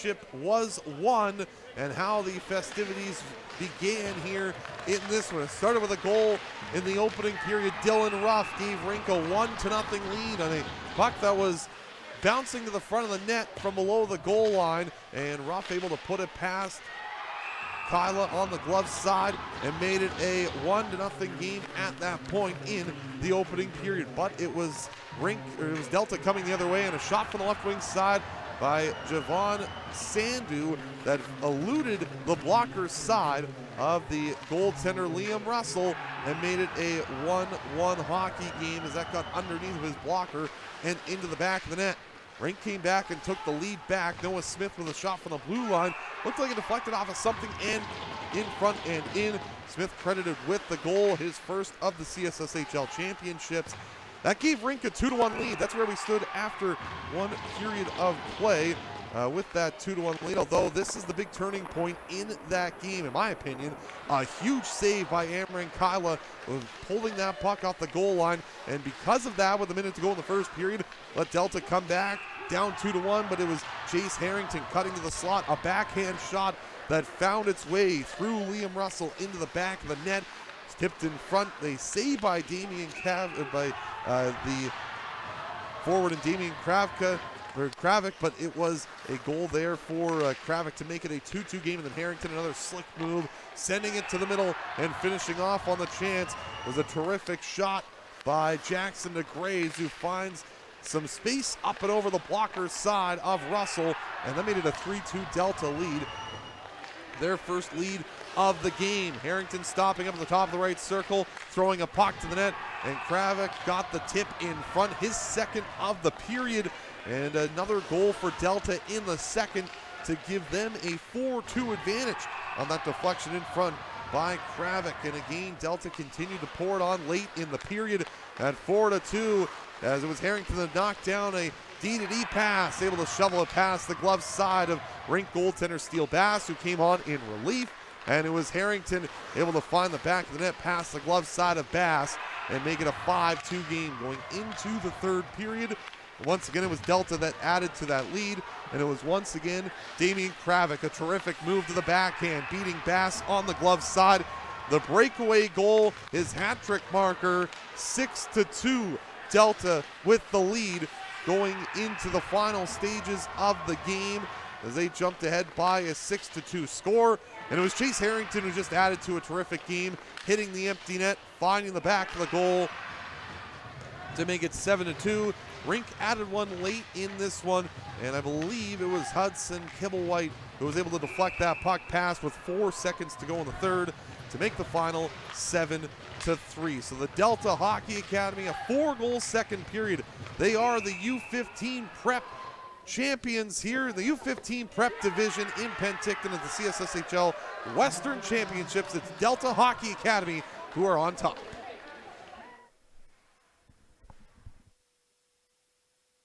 championship was won, and how the festivities began here in this one. It started with a goal in the opening period. Dylan Ruff gave RINK a 1-0 lead on a puck that was bouncing to the front of the net from below the goal line, and Ruff able to put it past Kyla on the glove side and made it a 1-0 game at that point in the opening period. But it was Delta coming the other way, and a shot from the left wing side by Javon Sandu that eluded the blocker's side of the goaltender Liam Russell and made it a 1-1 hockey game as that got underneath of his blocker and into the back of the net. RINK came back and took the lead back. Noah Smith with a shot from the blue line. Looked like it deflected off of something and in front and in. Smith credited with the goal, his first of the CSSHL championships. That gave RINK a 2-1 lead. That's where we stood after one period of play with that 2-1 lead. Although this is the big turning point in that game, in my opinion. A huge save by Amran Kyla, pulling that puck off the goal line. And because of that, with a minute to go in the first period, let Delta come back down 2-1. But it was Chase Harrington cutting to the slot, a backhand shot that found its way through Liam Russell into the back of the net. Tipped in front. They save by the forward and Damian Kravik, but it was a goal there for Kravik to make it a 2-2 game, and then Harrington another slick move, sending it to the middle and finishing off on the chance. It was a terrific shot by Jackson DeGraves, who finds some space up and over the blocker's side of Russell, and that made it a 3-2 Delta lead. Their first lead of the game. Harrington stopping up at the top of the right circle, throwing a puck to the net, and Kravik got the tip in front, his second of the period, and another goal for Delta in the second to give them a 4-2 advantage on that deflection in front by Kravik. And again, Delta continued to pour it on late in the period at 4-2, as it was Harrington that knocked down a D-to-D pass, able to shovel it past the glove side of RINK goaltender Steele Bass, who came on in relief. And it was Harrington able to find the back of the net past the glove side of Bass and make it a 5-2 game going into the third period. Once again, it was Delta that added to that lead, and it was once again Damian Kravik, a terrific move to the backhand, beating Bass on the glove side. The breakaway goal, his hat-trick marker, 6-2. Delta with the lead going into the final stages of the game as they jumped ahead by a 6-2 score. And it was Chase Harrington who just added to a terrific game, hitting the empty net, finding the back of the goal to make it 7-2. RINK added one late in this one, and I believe it was Hudson Kibblewhite who was able to deflect that puck pass with 4 seconds to go in the third to make the final 7-3. So the Delta Hockey Academy, a 4-goal second period. They are the U15 prep champions here in the U15 prep division in Penticton at the CSSHL Western Championships. It's Delta Hockey Academy who are on top.